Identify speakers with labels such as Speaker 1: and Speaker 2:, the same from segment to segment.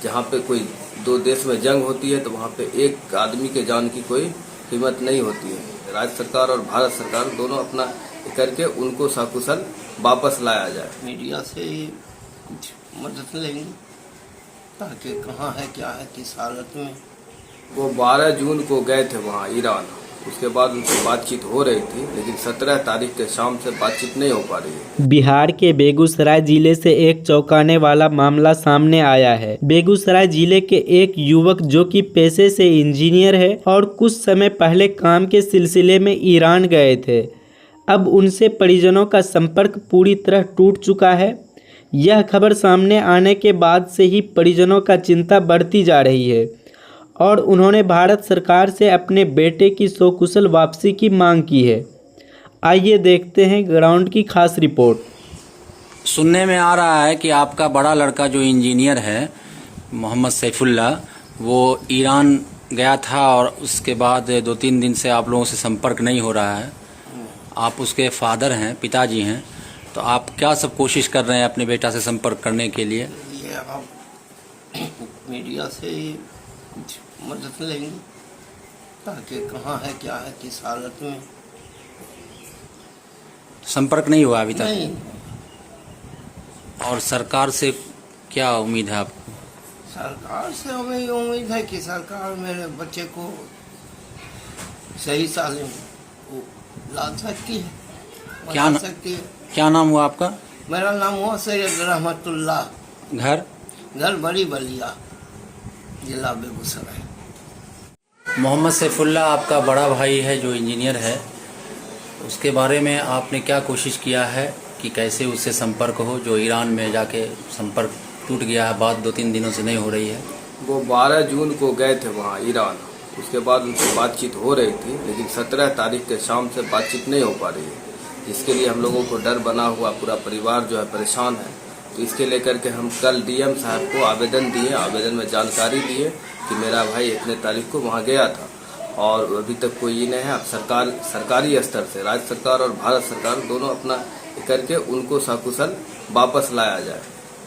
Speaker 1: जहाँ पे कोई दो देश में जंग होती है तो वहाँ पे एक आदमी के जान की कोई कीमत नहीं होती है। राज्य सरकार और भारत सरकार दोनों अपना करके उनको सकुशल वापस लाया जाए।
Speaker 2: मीडिया से कुछ मदद लेंगे ताकि कहाँ है क्या है किस हालत में।
Speaker 1: वो 12 जून को गए थे वहाँ ईरान, उसके बाद उनसे बातचीत हो रही थी, लेकिन 17 तारीख के शाम से बातचीत नहीं हो पा रही है।
Speaker 3: बिहार के बेगूसराय जिले से एक चौंकाने वाला मामला सामने आया है। बेगूसराय जिले के एक युवक जो कि पेशे से इंजीनियर है और कुछ समय पहले काम के सिलसिले में ईरान गए थे, अब उनसे परिजनों का संपर्क पूरी तरह टूट चुका है। यह खबर सामने आने के बाद से ही परिजनों का चिंता बढ़ती जा रही है और उन्होंने भारत सरकार से अपने बेटे की सकुशल वापसी की मांग की है। आइए देखते हैं ग्राउंड की खास रिपोर्ट।
Speaker 4: सुनने में आ रहा है कि आपका बड़ा लड़का जो इंजीनियर है मोहम्मद सैफुल्ला, वो ईरान गया था और उसके बाद 2-3 दिन से आप लोगों से संपर्क नहीं हो रहा है। आप उसके फादर हैं, पिताजी हैं, तो आप क्या सब कोशिश कर रहे हैं अपने बेटा से संपर्क करने के लिए?
Speaker 2: ये आप मीडिया से कुछ मदद लेंगे ताकि कहाँ है क्या है किस हालत में।
Speaker 4: संपर्क नहीं हुआ अभी तक?
Speaker 2: नहीं।
Speaker 4: और सरकार से क्या उम्मीद है आपको?
Speaker 2: सरकार से हमें उम्मीद है कि सरकार मेरे बच्चे को सही साले में ला सकती है,
Speaker 4: क्या
Speaker 2: बना सकती है।
Speaker 4: क्या नाम हुआ आपका?
Speaker 2: मेरा नाम हुआ सैयद रहमतुल्लाह। घर बड़ी बलिया, जिला बेगूसराय।
Speaker 4: मोहम्मद सैफुल्ला आपका बड़ा भाई है जो इंजीनियर है, उसके बारे में आपने क्या कोशिश किया है कि कैसे उससे संपर्क हो, जो ईरान में जाके संपर्क टूट गया है, बात 2-3 दिनों से नहीं हो रही है?
Speaker 1: वो 12 जून को गए थे वहाँ ईरान, उसके बाद उनसे बातचीत हो रही थी, लेकिन 17 तारीख के शाम से बातचीत नहीं हो पा रही है, जिसके लिए हम लोगों को डर बना हुआ, पूरा परिवार जो है परेशान है। तो इसके लेकर के हम कल डीएम साहब को आवेदन दिए, आवेदन में जानकारी दिए कि मेरा भाई इतने तारीख को वहाँ गया था और अभी तक कोई ये नहीं है। अब सरकारी स्तर से राज्य सरकार और भारत सरकार दोनों अपना करके उनको सकुशल वापस लाया जाए।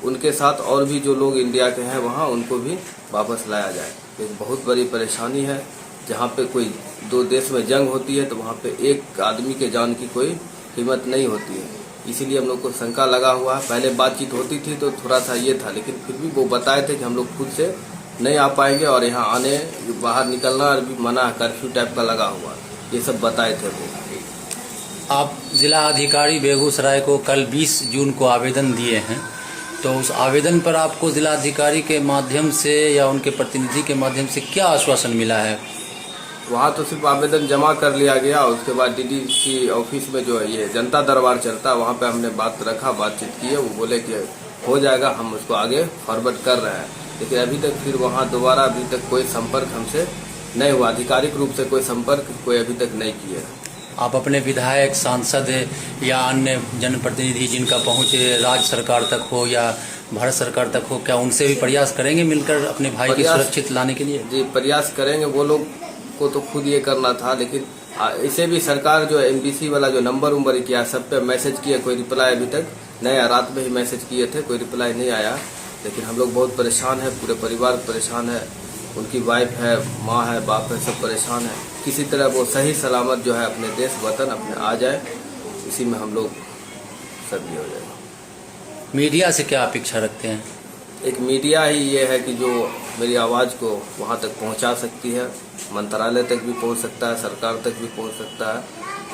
Speaker 1: उनके साथ और भी जो लोग इंडिया के हैं वहाँ उनको भी वापस लाया जाए। एक बहुत बड़ी परेशानी है, जहाँ पे कोई दो देश में जंग होती है तो वहाँ पे एक आदमी के जान की कोई कीमत नहीं होती है। इसीलिए हम लोग को शंका लगा हुआ है। पहले बातचीत होती थी तो थोड़ा सा ये था, लेकिन फिर भी वो बताए थे कि हम लोग खुद से नहीं आ पाएंगे और यहाँ आने बाहर निकलना भी मना, कर्फ्यू टाइप का लगा हुआ, ये सब बताए थे वो।
Speaker 4: आप जिला अधिकारी बेगूसराय को कल 20 जून को आवेदन दिए हैं, तो उस आवेदन पर आपको जिला अधिकारी के माध्यम से या उनके प्रतिनिधि के माध्यम से क्या आश्वासन मिला है?
Speaker 1: वहाँ तो सिर्फ आवेदन जमा कर लिया गया, उसके बाद डीडीसी ऑफिस में जो है ये जनता दरबार चलता है, वहाँ पे हमने बात रखा, बातचीत की है। वो बोले कि हो जाएगा, हम उसको आगे फॉरवर्ड कर रहे हैं, लेकिन अभी तक फिर वहाँ दोबारा अभी तक कोई संपर्क हमसे नहीं हुआ। आधिकारिक रूप से कोई संपर्क कोई अभी तक नहीं किया।
Speaker 4: आप अपने विधायक, सांसद या अन्य जनप्रतिनिधि जिनका पहुँच राज्य सरकार तक हो या भारत सरकार तक हो, क्या उनसे भी प्रयास करेंगे मिलकर अपने भाई की सुरक्षित लाने के लिए?
Speaker 1: जी, प्रयास करेंगे। वो लोग को तो खुद ये करना था, लेकिन इसे भी सरकार जो एमबीसी वाला जो नंबर किया, सब पे मैसेज किया, कोई रिप्लाई अभी तक नहीं आया। रात में ही मैसेज किए थे, कोई रिप्लाई नहीं आया। लेकिन हम लोग बहुत परेशान है, पूरे परिवार परेशान है, उनकी वाइफ है, माँ है, बाप है, सब परेशान है। किसी तरह वो सही सलामत जो है अपने देश वतन अपने आ जाए, इसी में हम लोग सब ये हो जाएगा।
Speaker 4: मीडिया से क्या अपेक्षा रखते हैं?
Speaker 1: एक मीडिया ही ये है कि जो मेरी आवाज़ को वहाँ तक पहुँचा सकती है, मंत्रालय तक भी पहुँच सकता है, सरकार तक भी पहुँच सकता है।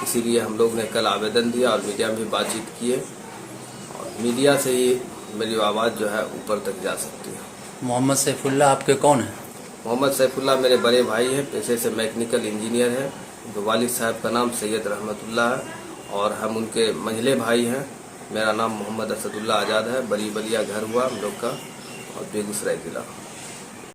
Speaker 1: इसीलिए हम लोग ने कल आवेदन दिया और मीडिया में भी बातचीत किए, और मीडिया से ही मेरी आवाज़ जो है ऊपर तक जा सकती है।
Speaker 4: मोहम्मद सैफुल्ला आपके कौन है?
Speaker 1: मोहम्मद सैफुल्ला मेरे बड़े भाई हैं, पेशे से मैकेनिकल इंजीनियर है। वालिद साहब का नाम सैयद रहमतुल्लाह है और हम उनके मंझले भाई हैं। मेरा नाम मोहम्मद असदुल्ला आज़ाद है। बड़ी बलिया घर हुआ हम लोग का और बेगूसराय जिला।